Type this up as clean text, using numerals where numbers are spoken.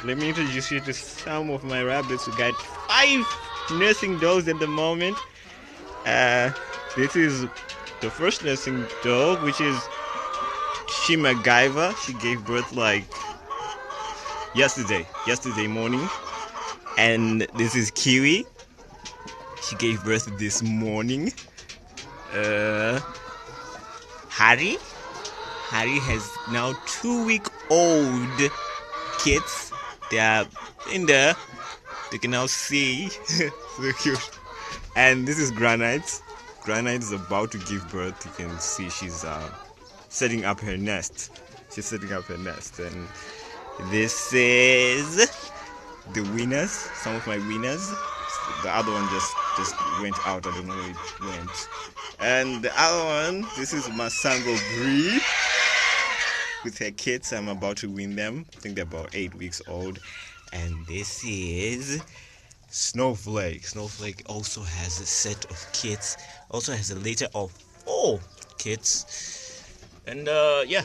Let me introduce you to some of my rabbits. We got 5 nursing dogs at the moment. This is the first nursing dog, which is she MacGyver. She gave birth like yesterday morning. And this is Kiwi. She gave birth this morning. Harry has now 2-week-old kids. They are in there. You can now see. So cute. And this is Granite. Granite is about to give birth. You can see she's setting up her nest. And this is the winners. Some of my winners. The other one just went out. I don't know where it went. And the other one, this is Masango Bree with her kids. I'm about to win them. I think they're about 8 weeks old. And this is Snowflake. Snowflake also has a set of kids. Also has a litter of 4 kids. And yeah,